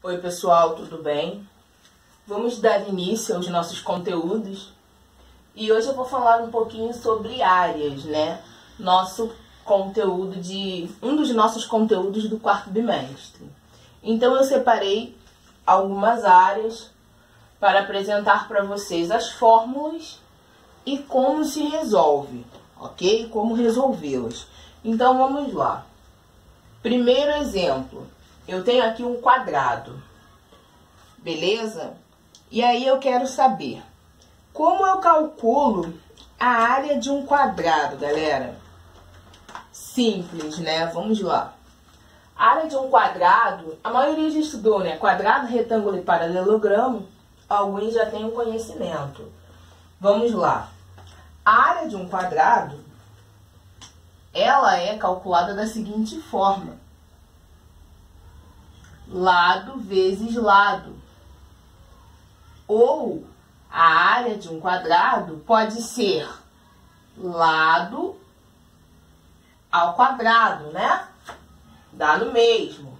Oi pessoal, tudo bem? Vamos dar início aos nossos conteúdos e hoje eu vou falar um pouquinho sobre áreas, né? Um dos nossos conteúdos do quarto bimestre. Então eu separei algumas áreas para apresentar para vocês as fórmulas e como se resolve, ok? Como resolvê-las. Então vamos lá. Primeiro exemplo. Eu tenho aqui um quadrado, beleza? E aí eu quero saber como eu calculo a área de um quadrado, galera. Simples, né? Vamos lá. A área de um quadrado, a maioria já estudou, né? Quadrado, retângulo e paralelogramo. Alguns já têm um conhecimento. Vamos lá. A área de um quadrado, ela é calculada da seguinte forma. Lado vezes lado. Ou a área de um quadrado pode ser lado ao quadrado, né? Dá no mesmo.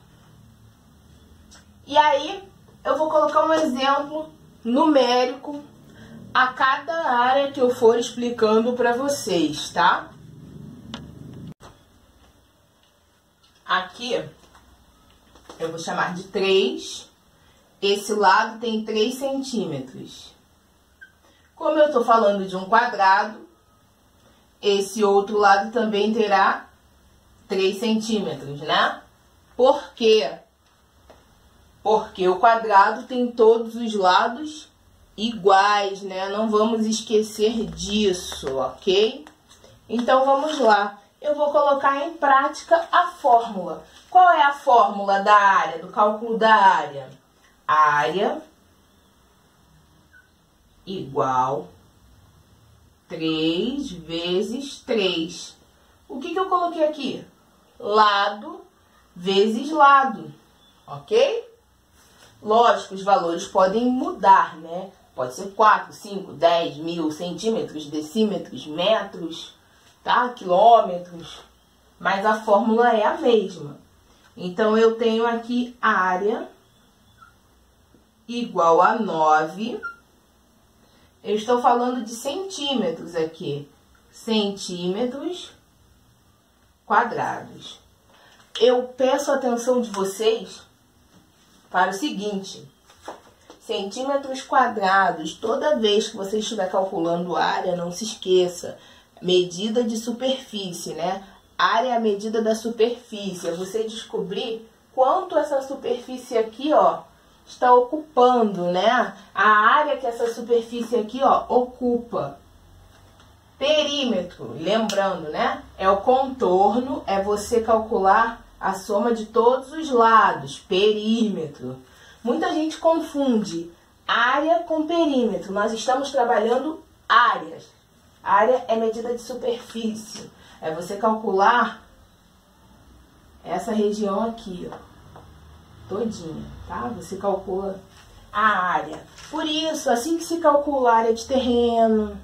E aí, eu vou colocar um exemplo numérico a cada área que eu for explicando para vocês, tá? Aqui, eu vou chamar de 3. Esse lado tem 3 centímetros. Como eu estou falando de um quadrado, esse outro lado também terá 3 centímetros, né? Por quê? Porque o quadrado tem todos os lados iguais, né? Não vamos esquecer disso, ok? Então, vamos lá. Eu vou colocar em prática a fórmula. Qual é a fórmula da área, do cálculo da área? Área igual 3 vezes 3. O que eu coloquei aqui? Lado vezes lado, ok? Lógico, os valores podem mudar, né? Pode ser 4, 5, 10, 1000 centímetros, decímetros, metros, tá? Quilômetros. Mas a fórmula é a mesma. Então, eu tenho aqui área igual a 9. Eu estou falando de centímetros aqui. Centímetros quadrados. Eu peço a atenção de vocês para o seguinte. Centímetros quadrados, toda vez que você estiver calculando área, não se esqueça. Medida de superfície, né? Área é a medida da superfície. É você descobrir quanto essa superfície aqui, ó, está ocupando, né? A área que essa superfície aqui, ó, ocupa. Perímetro, lembrando, né? É o contorno, é você calcular a soma de todos os lados. Perímetro. Muita gente confunde área com perímetro. Nós estamos trabalhando áreas. Área é medida de superfície. É você calcular essa região aqui, ó, todinha, tá? Você calcula a área. Por isso, assim que se calcula a área de terreno,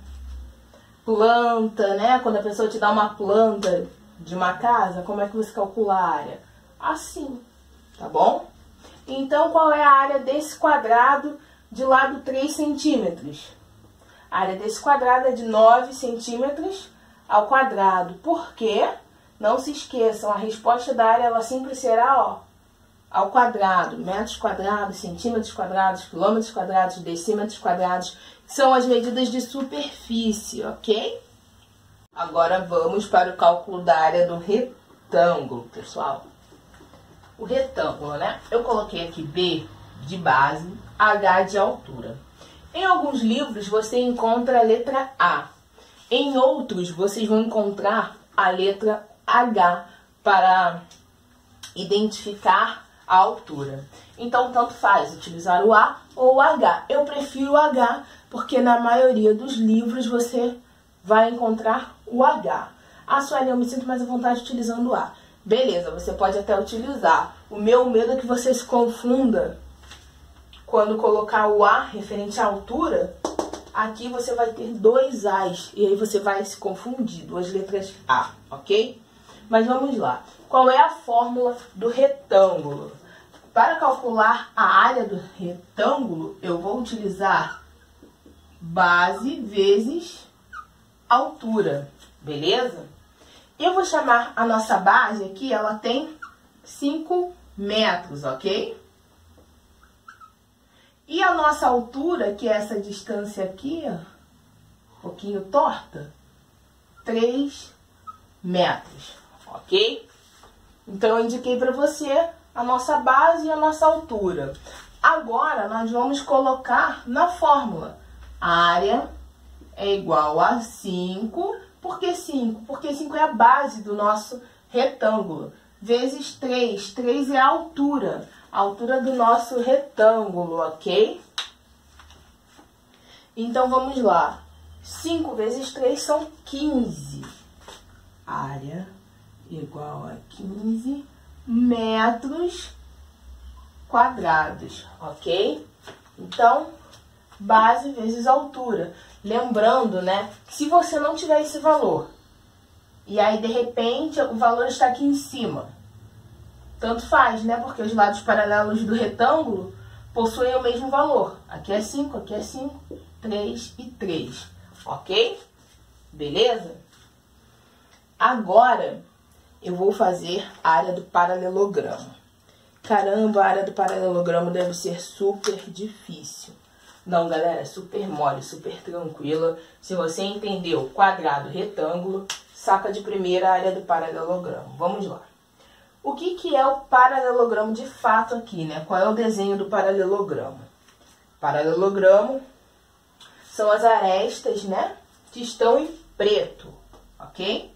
planta, né? Quando a pessoa te dá uma planta de uma casa, como é que você calcula a área? Assim, tá bom? Então, qual é a área desse quadrado de lado 3 centímetros? A área desse quadrado é de 9 centímetros ao quadrado. Por quê? Não se esqueçam, a resposta da área ela sempre será, ó, ao quadrado. Metros quadrados, centímetros quadrados, quilômetros quadrados, decímetros quadrados. São as medidas de superfície, ok? Agora vamos para o cálculo da área do retângulo, pessoal. O retângulo, né? Eu coloquei aqui B de base, H de altura. Em alguns livros você encontra a letra A. Em outros vocês vão encontrar a letra H para identificar a altura. Então, tanto faz utilizar o A ou o H. Eu prefiro o H porque na maioria dos livros você vai encontrar o H. Ah, Sueli, eu me sinto mais à vontade utilizando o A. Beleza, você pode até utilizar. O meu medo é que você se confunda quando colocar o A referente à altura. Aqui você vai ter 2 A's e aí você vai se confundir, 2 letras A, ok? Mas vamos lá. Qual é a fórmula do retângulo? para calcular a área do retângulo, eu vou utilizar base vezes altura, beleza? Eu vou chamar a nossa base aqui, ela tem 5 metros, ok? E a nossa altura, que é essa distância aqui, ó, um pouquinho torta, 3 metros, ok? Então, eu indiquei para você a nossa base e a nossa altura. Agora, nós vamos colocar na fórmula. A área é igual a 5. Por que 5? Porque 5 é a base do nosso retângulo. Vezes 3. 3 é a altura do nosso retângulo, ok? Então, vamos lá. 5 vezes 3 são 15. Área igual a 15 metros quadrados, ok? Então, base vezes altura. Lembrando, né, que se você não tiver esse valor, e aí de repente o valor está aqui em cima, tanto faz, né, porque os lados paralelos do retângulo possuem o mesmo valor. Aqui é 5, aqui é 5, 3 e 3, ok? Beleza? Agora, eu vou fazer a área do paralelogramo. Caramba, a área do paralelogramo deve ser super difícil. Não, galera, é super mole, super tranquila. Se você entendeu quadrado, retângulo, saca de primeira a área do paralelogramo. Vamos lá. O que é o paralelogramo de fato aqui, né? Qual é o desenho do paralelogramo? Paralelogramo são as arestas, né, que estão em preto, ok?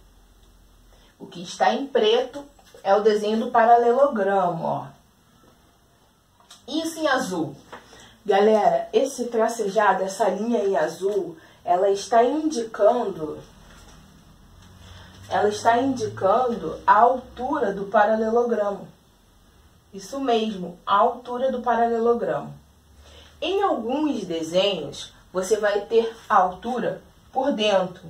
O que está em preto é o desenho do paralelogramo, ó. Isso em azul. Galera, esse tracejado, essa linha em azul, ela está indicando a altura do paralelogramo. Isso mesmo, a altura do paralelogramo. Em alguns desenhos, você vai ter a altura por dentro.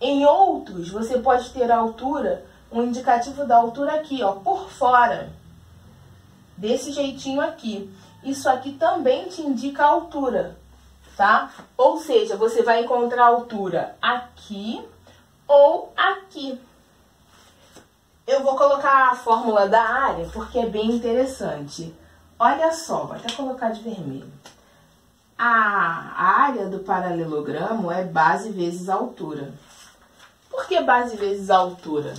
Em outros, você pode ter a altura, um indicativo da altura aqui, ó, por fora. Desse jeitinho aqui. Isso aqui também te indica a altura, tá? Ou seja, você vai encontrar a altura aqui ou aqui. Eu vou colocar a fórmula da área porque é bem interessante. Olha só, vou até colocar de vermelho. A área do paralelogramo é base vezes altura. Por que base vezes altura?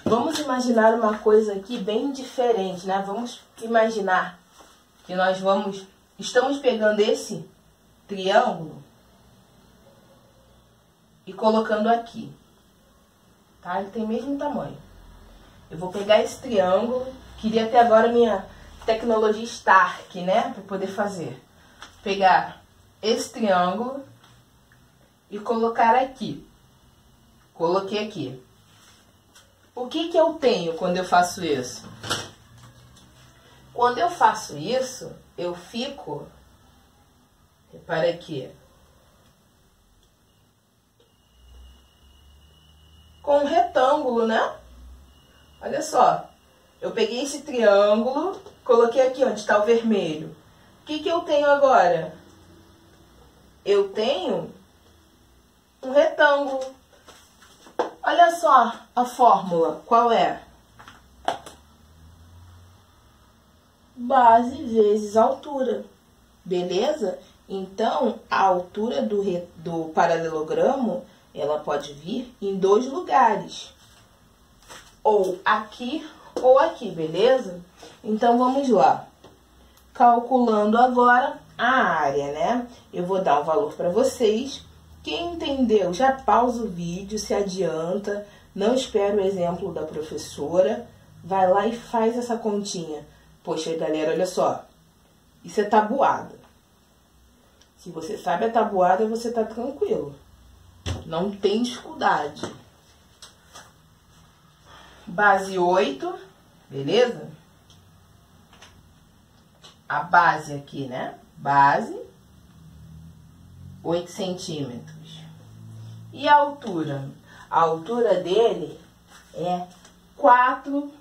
Vamos imaginar uma coisa aqui bem diferente, né? Vamos imaginar que estamos pegando esse triângulo e colocando aqui, tá? Ele tem o mesmo tamanho. Eu vou pegar esse triângulo, queria ter agora minha tecnologia Stark, né? Para poder fazer. Pegar esse triângulo e colocar aqui. Coloquei aqui. O que eu tenho quando eu faço isso? Quando eu faço isso, eu fico, repara aqui, com um retângulo, né? Olha só, eu peguei esse triângulo, coloquei aqui onde está o vermelho. O que eu tenho agora? Eu tenho um retângulo. Olha só a fórmula, qual é? Base vezes altura, beleza? Então, a altura do paralelogramo, ela pode vir em dois lugares. Ou aqui, beleza? Então, vamos lá. Calculando agora a área, né? Eu vou dar um valor para vocês. Quem entendeu, já pausa o vídeo, se adianta, não espera o exemplo da professora, vai lá e faz essa continha. Poxa, galera, olha só, isso é tabuada. Se você sabe a tabuada, você tá tranquilo. Não tem dificuldade. Base 8, beleza? A base aqui, né? Base, 8 centímetros. E a altura? A altura dele é 4,5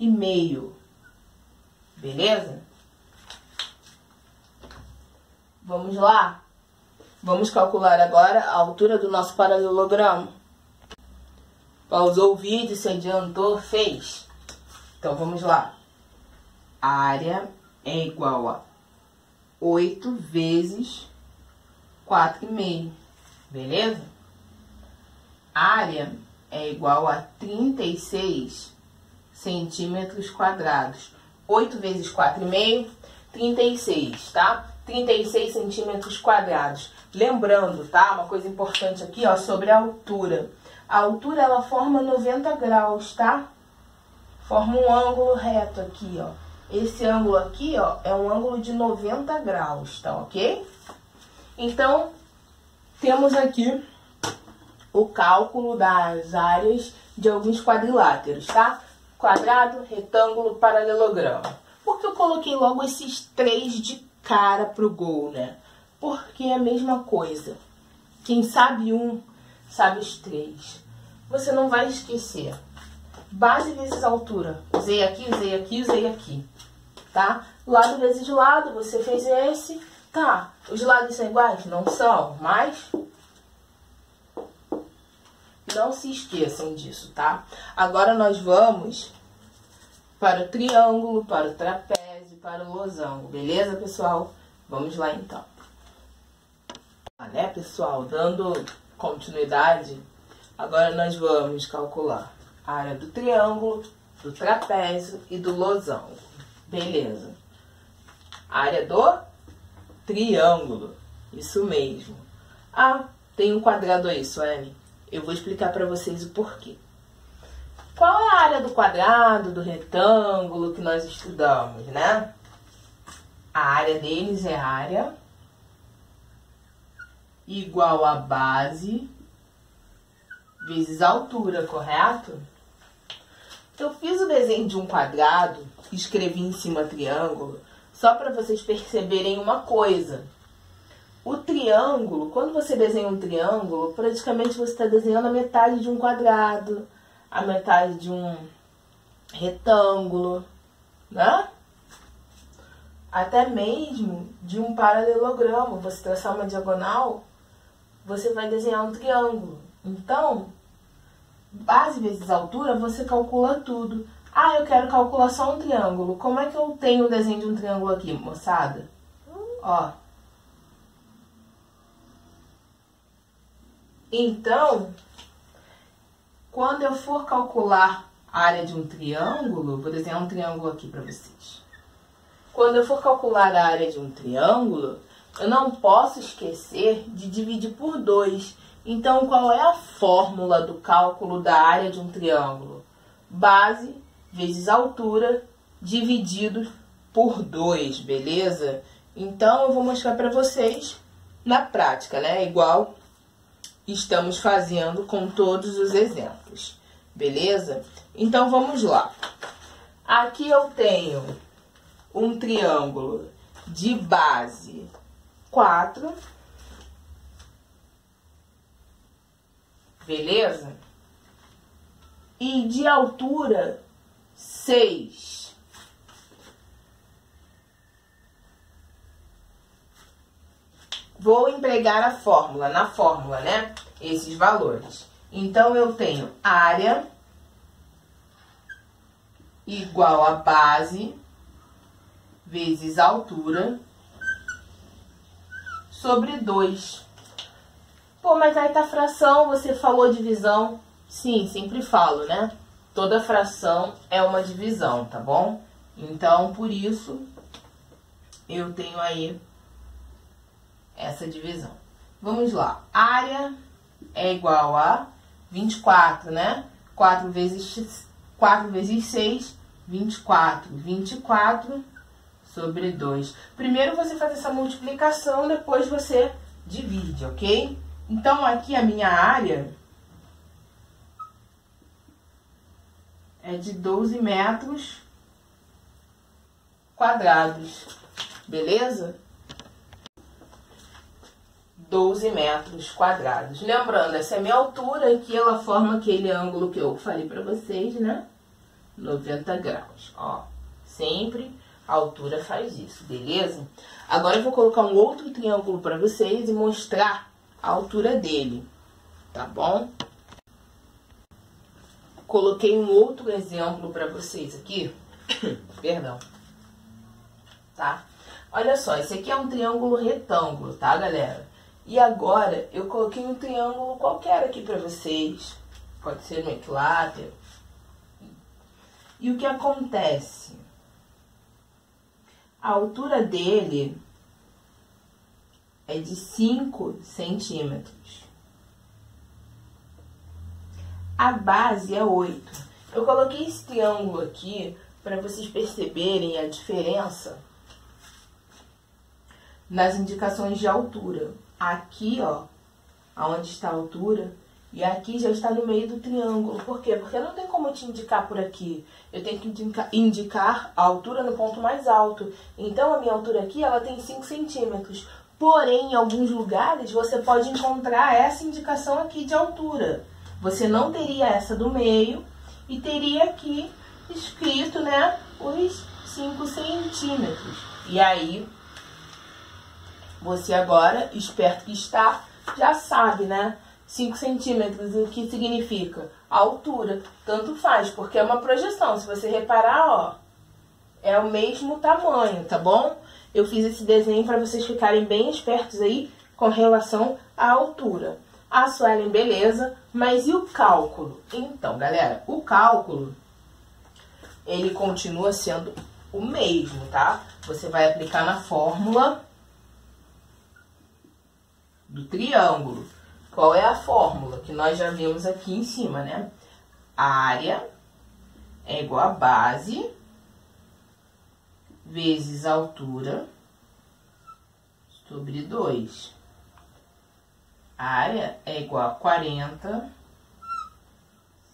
4,5. Beleza? Vamos lá? Vamos calcular agora a altura do nosso paralelogramo. Pausou o vídeo, se adiantou, fez. Então, vamos lá. A área é igual a 8 vezes 4,5. Beleza? A área é igual a 36 centímetros quadrados. 8 vezes 4,5, 36, tá? 36 centímetros quadrados. Lembrando, tá? Uma coisa importante aqui, ó, sobre a altura. A altura, ela forma 90 graus, tá? Forma um ângulo reto aqui, ó. Esse ângulo aqui, ó, é um ângulo de 90 graus, tá ok? Então, temos aqui o cálculo das áreas de alguns quadriláteros, tá? Quadrado, retângulo, paralelogramo. Por que eu coloquei logo esses 3 de cara pro gol, né? Porque é a mesma coisa. Quem sabe um, sabe os 3. Você não vai esquecer. Base vezes altura. Usei aqui, usei aqui, usei aqui. Tá? Lado vezes lado, você fez esse. Tá, os lados são iguais? Não são, mas não se esqueçam disso, tá? Agora nós vamos para o triângulo, para o trapézio, para o losango. Beleza, pessoal? Vamos lá, então. Né, pessoal? Dando continuidade, agora nós vamos calcular a área do triângulo, do trapézio e do losango. Beleza. A área do triângulo. Isso mesmo. Ah, tem um quadrado aí, Sueli. Eu vou explicar para vocês o porquê. Qual é a área do quadrado, do retângulo que nós estudamos, né? A área deles é área igual a base vezes altura, correto? Eu fiz o desenho de um quadrado e escrevi em cima triângulo só para vocês perceberem uma coisa. O triângulo, quando você desenha um triângulo, praticamente você está desenhando a metade de um quadrado, a metade de um retângulo, né? Até mesmo de um paralelogramo. Você traçar uma diagonal, você vai desenhar um triângulo. Então, base vezes altura, você calcula tudo. Ah, eu quero calcular só um triângulo. Como é que eu tenho o desenho de um triângulo aqui, moçada? Ó. Então, quando eu for calcular a área de um triângulo, vou desenhar um triângulo aqui para vocês. Quando eu for calcular a área de um triângulo, eu não posso esquecer de dividir por 2. Então, qual é a fórmula do cálculo da área de um triângulo? Base vezes altura dividido por 2, beleza? Então, eu vou mostrar para vocês na prática, né? Igual estamos fazendo com todos os exemplos, beleza? Então, vamos lá. Aqui eu tenho um triângulo de base 4, beleza? E de altura 6. Vou empregar a fórmula, na fórmula, né? Esses valores. Então, eu tenho área igual a base vezes altura sobre 2. Pô, mas aí tá fração, você falou divisão. Sim, sempre falo, né? Toda fração é uma divisão, tá bom? Então, por isso, eu tenho aí essa divisão. Vamos lá. Área é igual a 24, né? 4 vezes 6, 24. 24 sobre 2. Primeiro você faz essa multiplicação, depois você divide, ok? Então, aqui a minha área é de 12 metros quadrados, beleza? 12 metros quadrados. Lembrando, essa é a minha altura, aqui ela forma aquele ângulo que eu falei pra vocês, né? 90 graus, ó. Sempre a altura faz isso, beleza? Agora eu vou colocar um outro triângulo para vocês e mostrar a altura dele, tá bom? Coloquei um outro exemplo para vocês aqui, perdão, tá? Olha só, esse aqui é um triângulo retângulo, tá, galera? E agora eu coloquei um triângulo qualquer aqui para vocês, pode ser no equilátero. E o que acontece? A altura dele é de 5 centímetros. A base é 8. Eu coloquei esse triângulo aqui para vocês perceberem a diferença nas indicações de altura. Aqui, ó, aonde está a altura, e aqui já está no meio do triângulo. Por quê? Porque não tem como eu te indicar por aqui. Eu tenho que indicar a altura no ponto mais alto. Então, a minha altura aqui, ela tem 5 centímetros. Porém, em alguns lugares, você pode encontrar essa indicação aqui de altura. Você não teria essa do meio e teria aqui escrito, né, os 5 centímetros. E aí, você agora, esperto que está, já sabe, né? 5 centímetros, o que significa? A altura. Tanto faz, porque é uma projeção. Se você reparar, ó, é o mesmo tamanho, tá bom? Eu fiz esse desenho para vocês ficarem bem espertos aí com relação à altura. A Suelen, beleza, mas e o cálculo? Então, galera, o cálculo, ele continua sendo o mesmo, tá? Você vai aplicar na fórmula do triângulo. Qual é a fórmula? Que nós já vimos aqui em cima, né? A área é igual a base vezes a altura sobre 2. A área é igual a 40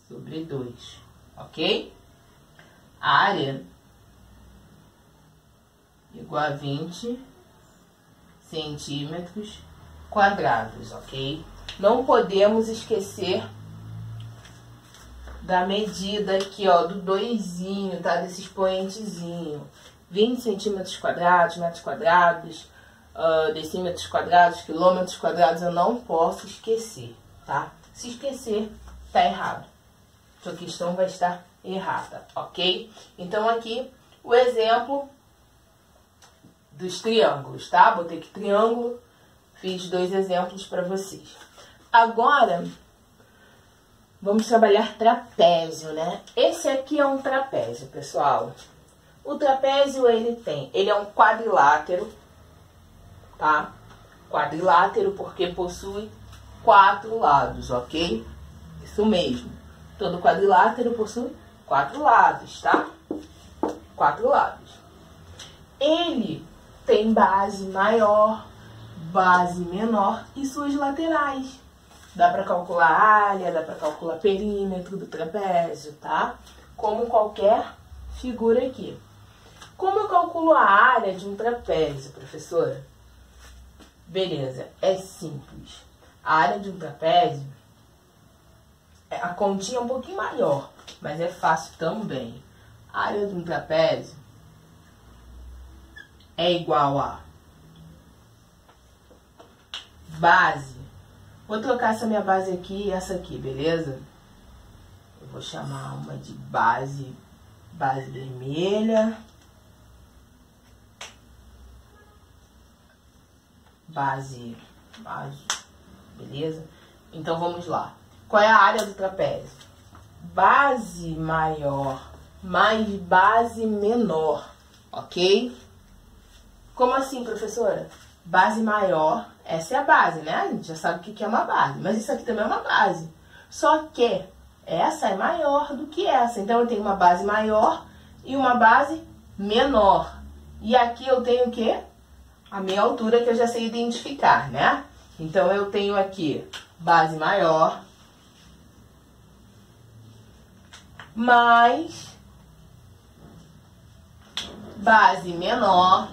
sobre 2, ok? A área é igual a 20 centímetros quadrados, ok? Não podemos esquecer da medida aqui, ó, do doisinho, tá? Desse expoentezinho. 20 centímetros quadrados, metros quadrados, decímetros quadrados, quilômetros quadrados, eu não posso esquecer, tá? Se esquecer, tá errado. Sua questão vai estar errada, ok? Então, aqui, o exemplo dos triângulos, tá? Botei aqui triângulo, fiz 2 exemplos para vocês. Agora, vamos trabalhar trapézio, né? Esse aqui é um trapézio, pessoal. O trapézio, ele é um quadrilátero, tá? Quadrilátero porque possui 4 lados, ok? Isso mesmo. Todo quadrilátero possui 4 lados, tá? 4 lados. Ele tem base maior, base menor e suas laterais. Dá para calcular a área, dá para calcular perímetro do trapézio, tá? Como qualquer figura aqui. Como eu calculo a área de um trapézio, professora? Beleza, é simples. A área de um trapézio, a continha é um pouquinho maior, mas é fácil também. A área de um trapézio é igual a base. Vou trocar essa minha base aqui e essa aqui, beleza? Eu vou chamar uma de base vermelha. Base, beleza? Então, vamos lá. Qual é a área do trapézio? Base maior mais base menor, ok? Como assim, professora? Base maior, essa é a base, né? A gente já sabe o que é uma base, mas isso aqui também é uma base. Só que essa é maior do que essa. Então, eu tenho uma base maior e uma base menor. E aqui eu tenho o quê? A minha altura, que eu já sei identificar, né? Então, eu tenho aqui base maior mais base menor,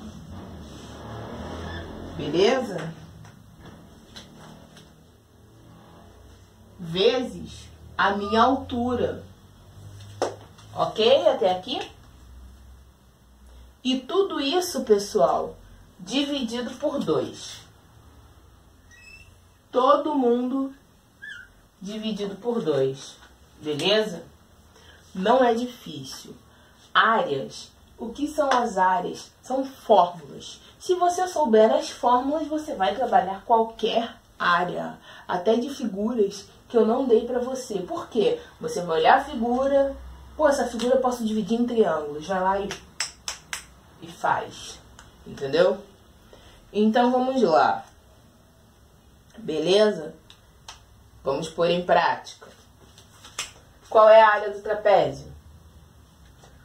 beleza? Vezes a minha altura. Ok? Até aqui? E tudo isso, pessoal, dividido por 2. Todo mundo dividido por 2. Beleza? Não é difícil. Áreas. O que são as áreas? São fórmulas. Se você souber as fórmulas, você vai trabalhar qualquer área. Até de figuras que eu não dei pra você. Por quê? Você vai olhar a figura. Pô, essa figura eu posso dividir em triângulos. Vai lá e faz. Entendeu? Então vamos lá. Beleza? Vamos pôr em prática. Qual é a área do trapézio?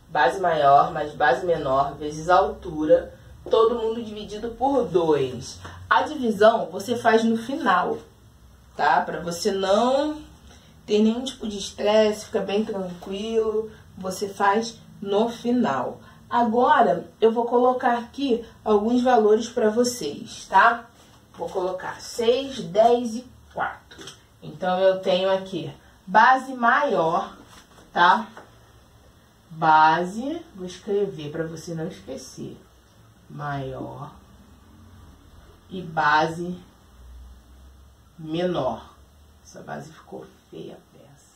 Base maior mais base menor vezes a altura, todo mundo dividido por 2. A divisão você faz no final, tá? Para você não ter nenhum tipo de estresse, fica bem tranquilo, você faz no final. Agora eu vou colocar aqui alguns valores para vocês, tá? Vou colocar 6, 10 e 4. Então eu tenho aqui base maior, tá? Base, vou escrever para você não esquecer. Maior e base menor. Essa base ficou feia a peça.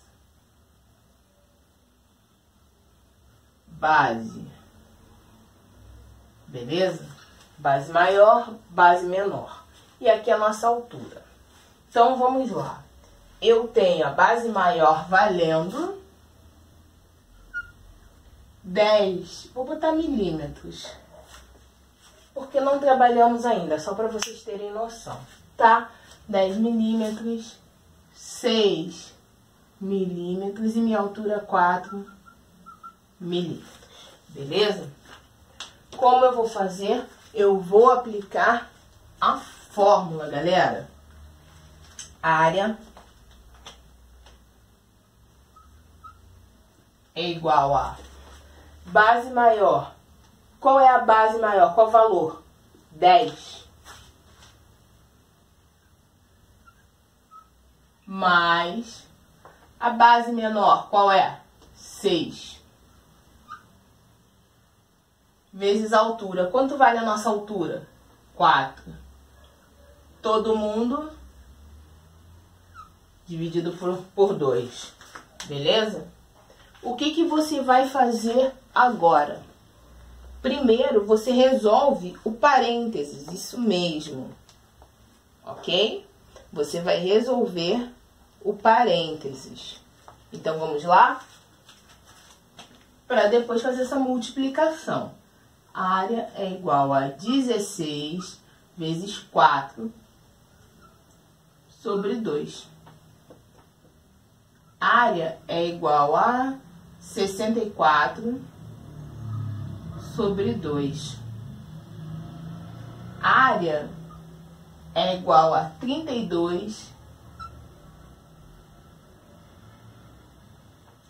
Base. Beleza? Base maior, base menor. E aqui a nossa altura. Então vamos lá. Eu tenho a base maior valendo 10, vou botar milímetros, porque não trabalhamos ainda, só para vocês terem noção, tá? 10 milímetros, 6 milímetros e minha altura 4 milímetros, beleza? Como eu vou fazer? Eu vou aplicar a fórmula, galera. Área é igual a base maior. Qual é a base maior? Qual o valor? 10. Mais a base menor. Qual é? 6. Vezes a altura. Quanto vale a nossa altura? 4. Todo mundo dividido por 2. Beleza? O que você vai fazer agora? Primeiro, você resolve o parênteses, isso mesmo, ok? Você vai resolver o parênteses. Então, vamos lá? Para depois fazer essa multiplicação. A área é igual a 16 vezes 4 sobre 2. A área é igual a 64 sobre 2. A área é igual a 32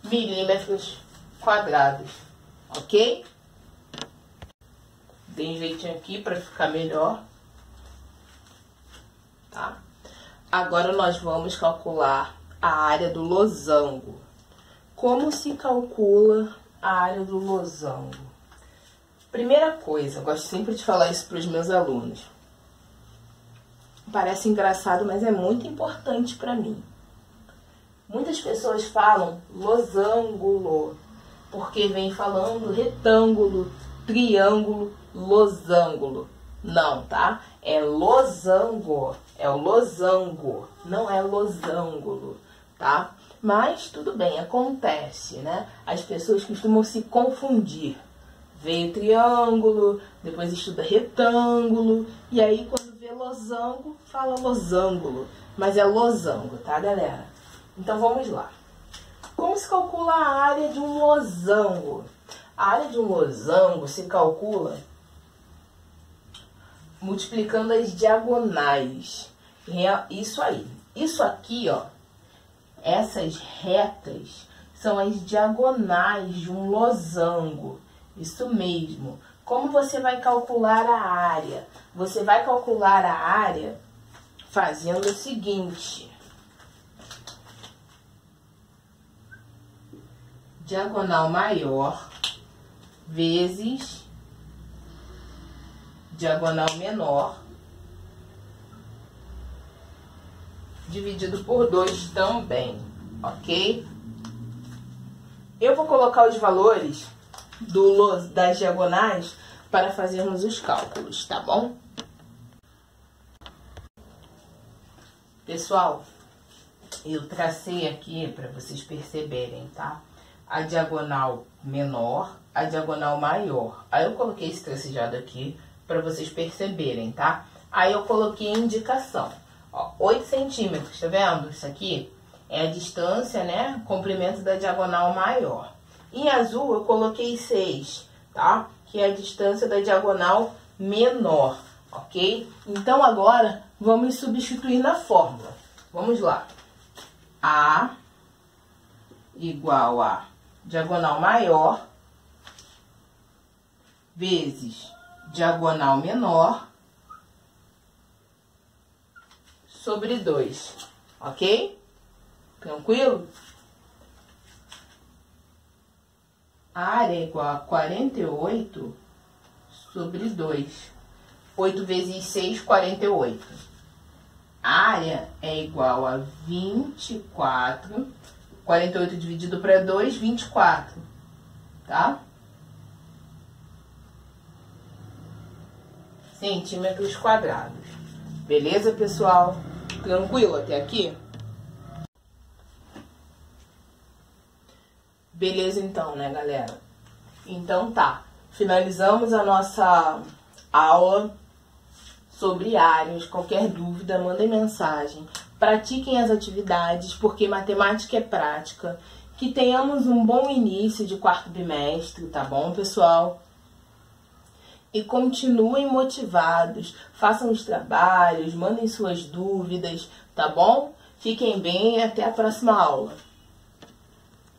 milímetros quadrados, ok? Dei um jeitinho aqui para ficar melhor, tá? Agora nós vamos calcular a área do losango. Como se calcula a área do losango? Primeira coisa, eu gosto sempre de falar isso para os meus alunos. Parece engraçado, mas é muito importante para mim. Muitas pessoas falam losango, porque vem falando retângulo, triângulo, losango. Não, tá? É losango, é o losango, não é losango, tá? Mas tudo bem, acontece, né? As pessoas costumam se confundir. Veio triângulo, depois estuda retângulo, e aí quando vê losango, fala losango. Mas é losango, tá, galera? Então vamos lá. Como se calcula a área de um losango? A área de um losango se calcula multiplicando as diagonais. Isso aí. Isso aqui, ó. Essas retas são as diagonais de um losango. Isso mesmo. Como você vai calcular a área? Você vai calcular a área fazendo o seguinte. diagonal maior vezes diagonal menor, dividido por 2 também, ok? Eu vou colocar os valores das diagonais para fazermos os cálculos, tá bom? Pessoal, eu tracei aqui para vocês perceberem, tá? A diagonal menor, a diagonal maior. Aí eu coloquei esse tracejado aqui para vocês perceberem, tá? Aí eu coloquei a indicação, ó, 8 centímetros, tá vendo? Isso aqui é a distância, né? Comprimento da diagonal maior. Em azul eu coloquei 6, tá? Que é a distância da diagonal menor, ok? Então agora vamos substituir na fórmula. Vamos lá. A igual a diagonal maior vezes diagonal menor sobre 2, ok? Tranquilo? A área é igual a 48 sobre 2. 8 vezes 6, 48. A área é igual a 24. 48 dividido para 2, 24. Tá? Centímetros quadrados. Beleza, pessoal? Tranquilo até aqui? Beleza então, né, galera? Então tá. Finalizamos a nossa aula sobre áreas. Qualquer dúvida, mandem mensagem. Pratiquem as atividades, porque matemática é prática. Que tenhamos um bom início de 4º bimestre, tá bom, pessoal? E continuem motivados, façam os trabalhos, mandem suas dúvidas, tá bom? Fiquem bem e até a próxima aula.